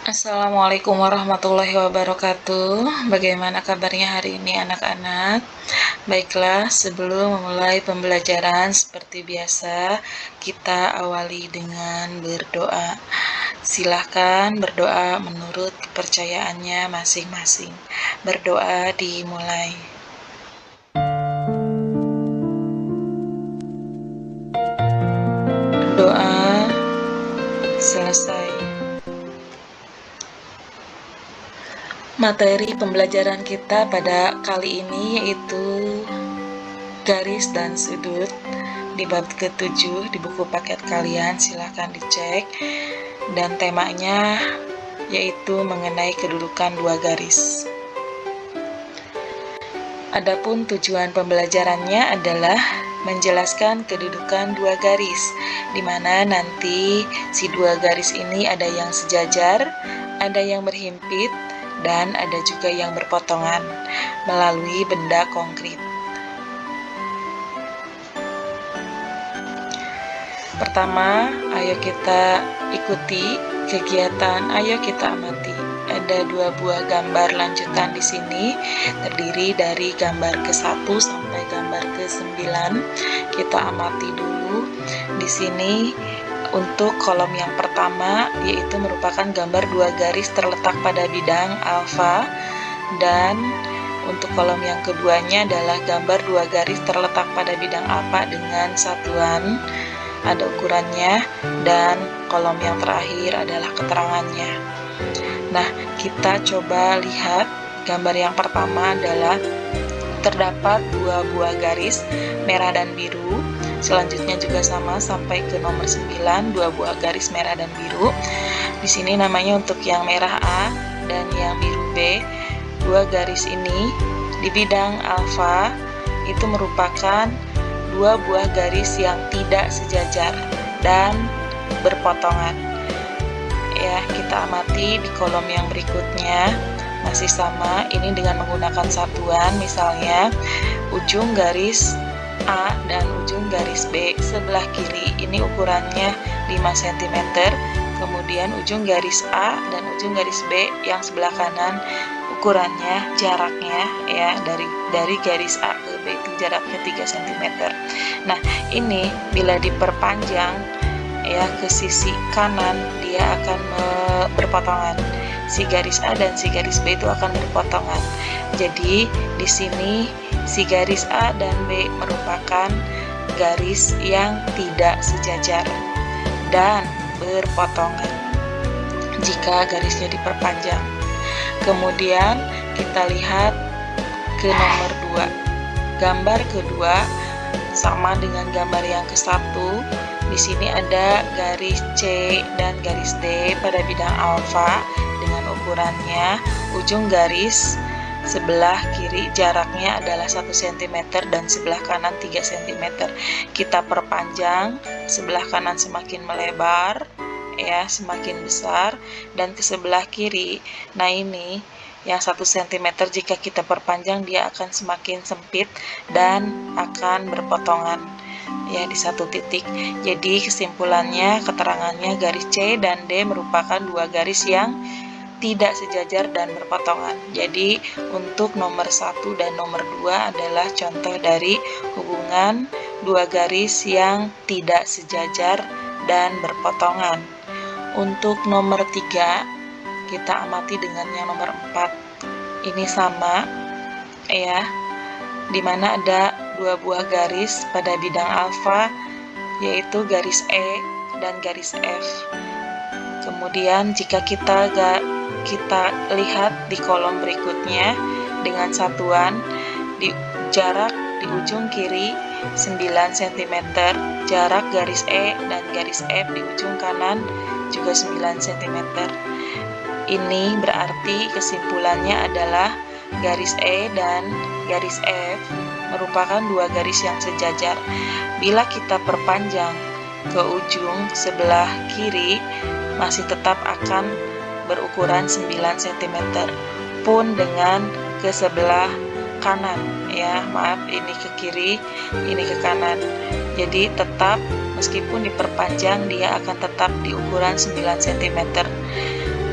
Assalamualaikum warahmatullahi wabarakatuh. Bagaimana kabarnya hari ini anak-anak? Baiklah, sebelum memulai pembelajaran seperti biasa, kita awali dengan berdoa. Silahkan berdoa menurut kepercayaannya masing-masing. Berdoa dimulai. Doa selesai. Materi pembelajaran kita pada kali ini yaitu garis dan sudut di bab ke-7 di buku paket kalian, silahkan dicek. Dan temanya yaitu mengenai kedudukan dua garis. Adapun tujuan pembelajarannya adalah menjelaskan kedudukan dua garis, di mana nanti si dua garis ini ada yang sejajar, ada yang berhimpit, dan ada juga yang berpotongan melalui benda konkret. Pertama, ayo kita ikuti kegiatan, ayo kita amati. Ada dua buah gambar lanjutan di sini, terdiri dari gambar ke-1 sampai gambar ke-9. Kita amati dulu. Di sini untuk kolom yang pertama, yaitu merupakan gambar dua garis terletak pada bidang alfa, dan untuk kolom yang keduanya adalah gambar dua garis terletak pada bidang alfa dengan satuan, ada ukurannya, dan kolom yang terakhir adalah keterangannya. Nah, kita coba lihat gambar yang pertama adalah terdapat dua buah garis merah dan biru. Selanjutnya juga sama sampai ke nomor 9, dua buah garis merah dan biru. Di sini namanya untuk yang merah A dan yang biru B. Dua garis ini di bidang alfa itu merupakan dua buah garis yang tidak sejajar dan berpotongan. Ya, kita amati di kolom yang berikutnya masih sama, ini dengan menggunakan satuan, misalnya ujung garis A dan ujung garis B sebelah kiri ini ukurannya 5 cm, kemudian ujung garis A dan ujung garis B yang sebelah kanan ukurannya, jaraknya ya dari garis A ke B itu jaraknya 3 cm. Nah, ini bila diperpanjang ya ke sisi kanan dia akan berpotongan. Si garis A dan si garis B itu akan berpotongan. Jadi di sini si garis A dan B merupakan garis yang tidak sejajar dan berpotongan jika garisnya diperpanjang. Kemudian kita lihat ke nomor 2. Gambar kedua sama dengan gambar yang ke-1. Di sini ada garis C dan garis D pada bidang alfa dengan ukurannya, ujung garis sebelah kiri jaraknya adalah 1 cm dan sebelah kanan 3 cm. Kita perpanjang, sebelah kanan semakin melebar ya, semakin besar, dan ke sebelah kiri. Nah, ini yang 1 cm jika kita perpanjang dia akan semakin sempit dan akan berpotongan ya di satu titik. Jadi kesimpulannya, keterangannya garis C dan D merupakan dua garis yang tidak sejajar dan berpotongan. Jadi untuk nomor 1 dan nomor 2 adalah contoh dari hubungan dua garis yang tidak sejajar dan berpotongan. Untuk nomor 3 kita amati dengan yang nomor 4. Ini sama ya, dimana ada dua buah garis pada bidang alfa, yaitu garis E dan garis F. Kemudian jika kita lihat di kolom berikutnya dengan satuan, di jarak di ujung kiri 9 cm, jarak garis E dan garis F di ujung kanan juga 9 cm. Ini berarti kesimpulannya adalah garis E dan garis F merupakan dua garis yang sejajar. Bila kita perpanjang ke ujung sebelah kiri, masih tetap akan berukuran 9 cm pun dengan ke sebelah kanan ya, maaf, ini ke kiri, ini ke kanan. Jadi tetap meskipun diperpanjang dia akan tetap di ukuran 9 cm.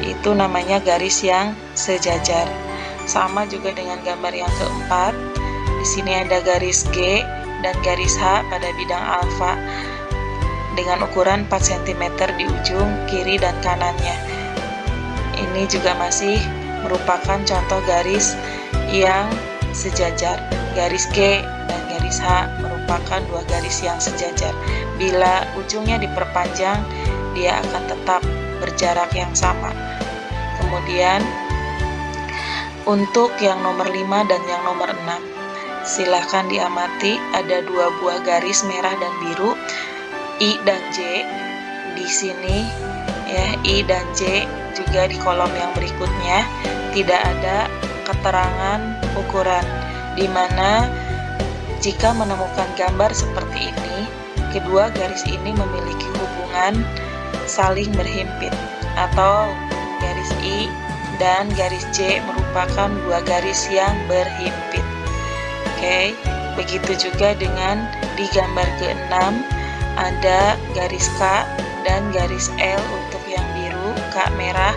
Itu namanya garis yang sejajar. Sama juga dengan gambar yang keempat. Di sini ada garis G dan garis H pada bidang alfa dengan ukuran 4 cm di ujung kiri dan kanannya. Ini juga masih merupakan contoh garis yang sejajar. Garis G dan garis H merupakan dua garis yang sejajar. Bila ujungnya diperpanjang, dia akan tetap berjarak yang sama. Kemudian untuk yang nomor 5 dan yang nomor 6, silahkan diamati ada dua buah garis merah dan biru, I dan J di sini ya. I dan J juga di kolom yang berikutnya tidak ada keterangan ukuran, di mana jika menemukan gambar seperti ini, kedua garis ini memiliki hubungan saling berhimpit, atau garis I dan garis J merupakan dua garis yang berhimpit. Oke, begitu juga dengan di gambar ke-6 ada garis K dan garis L untuk yang biru, K merah.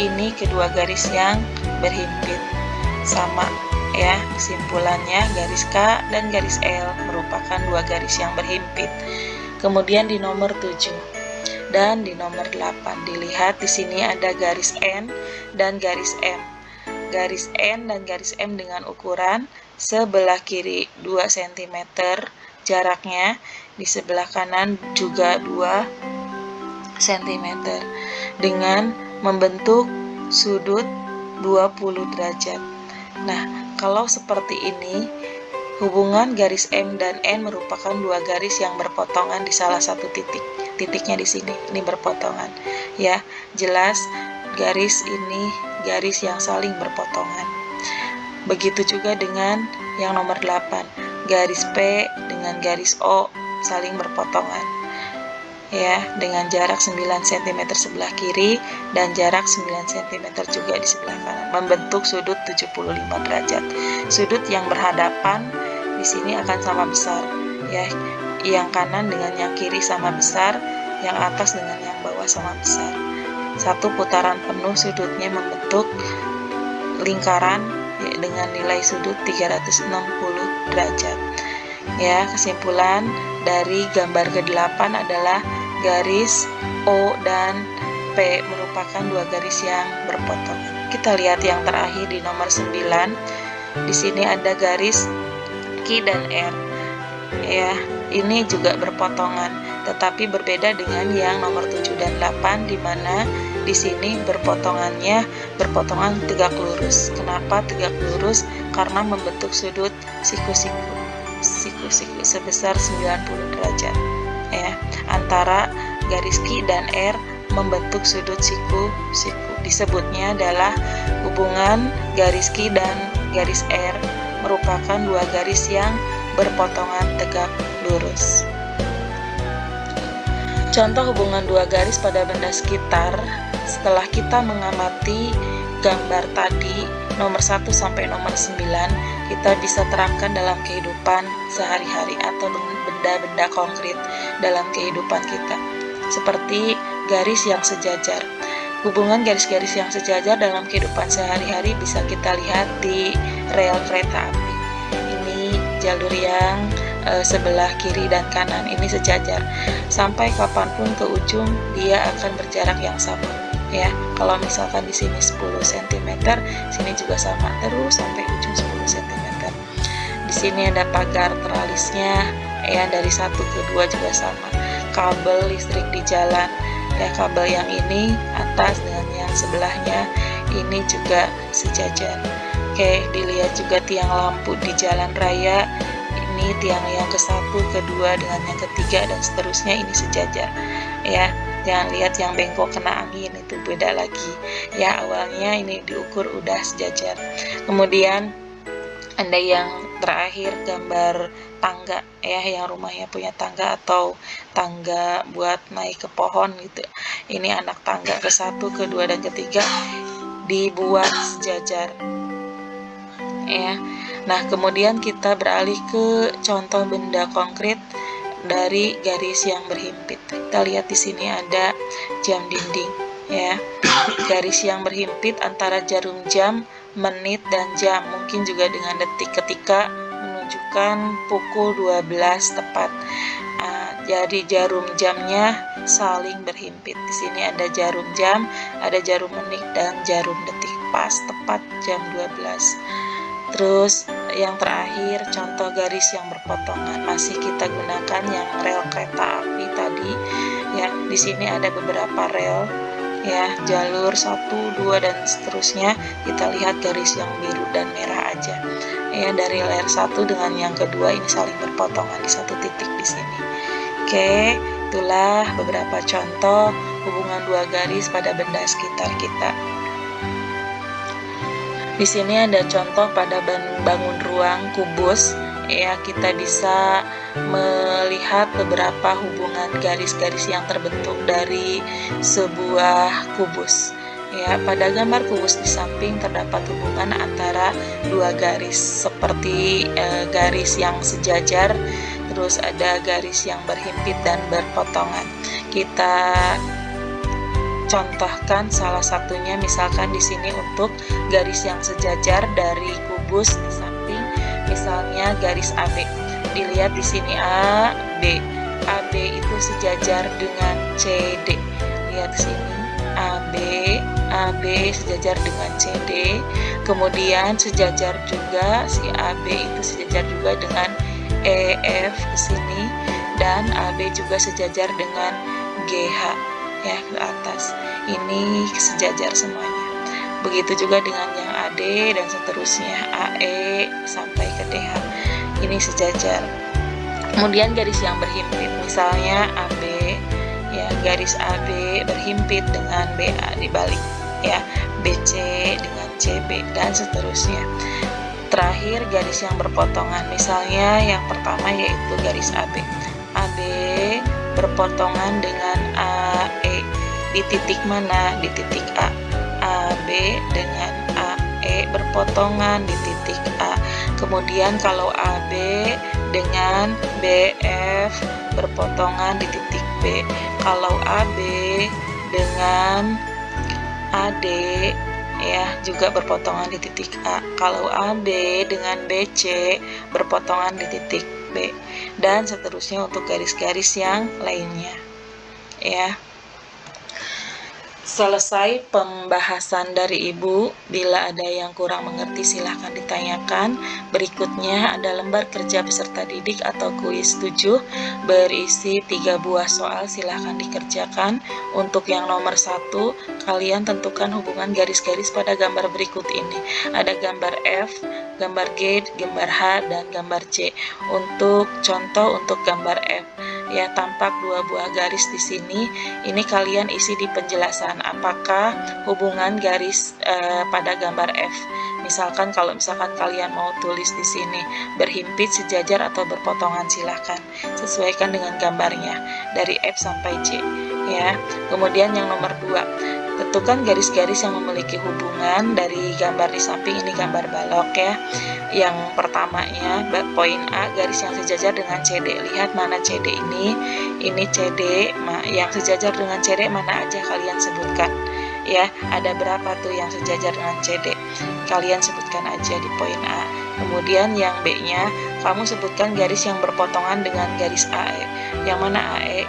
Ini kedua garis yang berhimpit. Sama ya, kesimpulannya garis K dan garis L merupakan dua garis yang berhimpit. Kemudian di nomor 7 dan di nomor 8 dilihat di sini ada garis N dan garis M. Garis N dan garis M dengan ukuran sebelah kiri 2 cm jaraknya, di sebelah kanan juga 2 cm dengan membentuk sudut 20 derajat. Nah, kalau seperti ini, hubungan garis M dan N merupakan dua garis yang berpotongan di salah satu titik. Titiknya di sini, ini berpotongan. Ya, jelas garis ini garis yang saling berpotongan. Begitu juga dengan yang nomor 8, garis P dengan garis O saling berpotongan. Ya, dengan jarak 9 cm sebelah kiri dan jarak 9 cm juga di sebelah kanan, membentuk sudut 75 derajat. Sudut yang berhadapan di sini akan sama besar, ya. Yang kanan dengan yang kiri sama besar, yang atas dengan yang bawah sama besar. Satu putaran penuh sudutnya membentuk lingkaran ya, dengan nilai sudut 360 derajat. Ya, kesimpulan dari gambar ke-8 adalah garis O dan P merupakan dua garis yang berpotongan. Kita lihat yang terakhir di nomor 9. Di sini ada garis Q dan R. Ya, ini juga berpotongan, tetapi berbeda dengan yang nomor 7 dan 8, di mana di sini berpotongan tegak lurus. Kenapa tegak lurus? Karena membentuk sudut siku-siku sebesar 90 derajat. Ya, antara garis Q dan R membentuk sudut siku-siku. Disebutnya adalah hubungan garis Q dan garis R merupakan dua garis yang berpotongan tegak lurus. Contoh hubungan dua garis pada benda sekitar. Setelah kita mengamati gambar tadi nomor 1 sampai nomor 9, kita bisa terapkan dalam kehidupan sehari-hari atau benda-benda konkret dalam kehidupan kita. Seperti garis yang sejajar. Hubungan garis-garis yang sejajar dalam kehidupan sehari-hari bisa kita lihat di rel kereta api. Ini jalur yang sebelah kiri dan kanan ini sejajar. Sampai kapanpun ke ujung dia akan berjarak yang sama. Ya, kalau misalkan di sini 10 cm, sini juga sama terus sampai ujung 10 cm. Di sini ada pagar teralisnya, ya dari 1 ke 2 juga sama. Kabel listrik di jalan, ya kabel yang ini atas dengan yang sebelahnya ini juga sejajar. Oke, dilihat juga tiang lampu di jalan raya. Ini tiang yang ke-1, ke-2 dengan yang ke-3 dan seterusnya ini sejajar. Ya, jangan lihat yang bengkok kena angin itu beda lagi. Ya, awalnya ini diukur udah sejajar. Kemudian ada yang terakhir gambar tangga ya, yang rumahnya punya tangga atau tangga buat naik ke pohon gitu. Ini anak tangga ke-1, ke-2 dan ke-3 dibuat sejajar. Ya. Nah, kemudian kita beralih ke contoh benda konkret dari garis yang berhimpit. Kita lihat di sini ada jam dinding ya. Garis yang berhimpit antara jarum jam, menit, dan jam, mungkin juga dengan detik ketika menunjukkan pukul 12 tepat. Jadi jarum jamnya saling berhimpit. Di sini ada jarum jam, ada jarum menit, dan jarum detik, pas tepat jam 12. Terus yang terakhir, contoh garis yang berpotongan masih kita gunakan yang rel kereta api tadi. Ya, di sini ada beberapa rel ya, jalur 1, 2, dan seterusnya. Kita lihat garis yang biru dan merah aja. Ya, dari layar 1 dengan yang kedua ini saling berpotongan di satu titik di sini. Oke, itulah beberapa contoh hubungan dua garis pada benda sekitar kita. Di sini ada contoh pada bangun ruang kubus. Ya, kita bisa melihat beberapa hubungan garis-garis yang terbentuk dari sebuah kubus. Ya, pada gambar kubus di samping terdapat hubungan antara dua garis seperti garis yang sejajar, terus ada garis yang berhimpit dan berpotongan. Kita contohkan salah satunya, misalkan di sini untuk garis yang sejajar dari kubus di samping, misalnya garis AB. Dilihat di sini AB. AB itu sejajar dengan CD. Lihat di sini AB sejajar dengan CD. Kemudian sejajar juga si AB itu sejajar juga dengan EF di sini, dan AB juga sejajar dengan GH ya ke atas. Ini sejajar semuanya. Begitu juga dengan yang AD dan seterusnya, AE sampai ke DH. Ini sejajar. Kemudian garis yang berhimpit, misalnya AB ya, garis AB berhimpit dengan BA dibalik ya, BC dengan CB dan seterusnya. Terakhir garis yang berpotongan, misalnya yang pertama yaitu garis AB. AB berpotongan dengan AE di titik mana? Di titik A. AB dengan AE berpotongan di titik A. Kemudian kalau AB dengan BF berpotongan di titik B. Kalau AB dengan AD ya juga berpotongan di titik A. Kalau AB dengan BC berpotongan di titik B, dan seterusnya untuk garis-garis yang lainnya ya. Selesai pembahasan dari Ibu. Bila ada yang kurang mengerti silahkan ditanyakan. Berikutnya ada lembar kerja peserta didik atau kuis 7 berisi 3 buah soal, silahkan dikerjakan. Untuk yang nomor 1, kalian tentukan hubungan garis-garis pada gambar berikut ini. Ada gambar F, gambar G, gambar H, dan gambar C. Untuk contoh untuk gambar F ya, tampak 2 buah garis di sini. Ini kalian isi di penjelasan apakah hubungan garis pada gambar F. Misalkan kalau kalian mau tulis di sini berhimpit, sejajar, atau berpotongan, silahkan sesuaikan dengan gambarnya dari F sampai C ya. Kemudian yang nomor 2, tentukan garis-garis yang memiliki hubungan dari gambar di samping. Ini gambar balok ya. Yang pertamanya poin A, garis yang sejajar dengan CD. Lihat mana CD ini CD. Yang sejajar dengan CD mana aja kalian sebutkan ya. Ada berapa tuh yang sejajar dengan CD? Kalian sebutkan aja di poin A. Kemudian yang B-nya, kamu sebutkan garis yang berpotongan dengan garis AE. Yang mana AE? Ini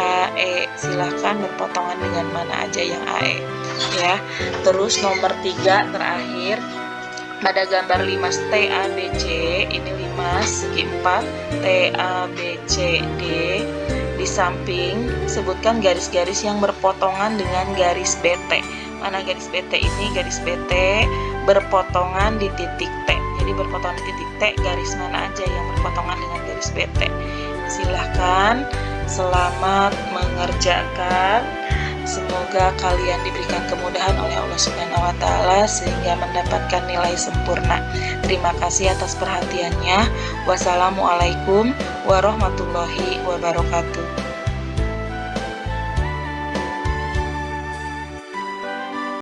AE, silahkan berpotongan dengan mana aja yang AE ya. Terus nomor 3 terakhir, pada gambar 5 TABC, ini 5 segi 4 TABCD. Di samping sebutkan garis-garis yang berpotongan dengan garis BT. Mana garis BT ini? Garis BT berpotongan di titik T. Jadi berpotongan di titik T, garis mana aja yang berpotongan dengan garis BT? Silahkan. Selamat mengerjakan. Semoga kalian diberikan kemudahan oleh Allah Subhanahu wa Ta'ala sehingga mendapatkan nilai sempurna. Terima kasih atas perhatiannya. Wassalamualaikum warahmatullahi wabarakatuh.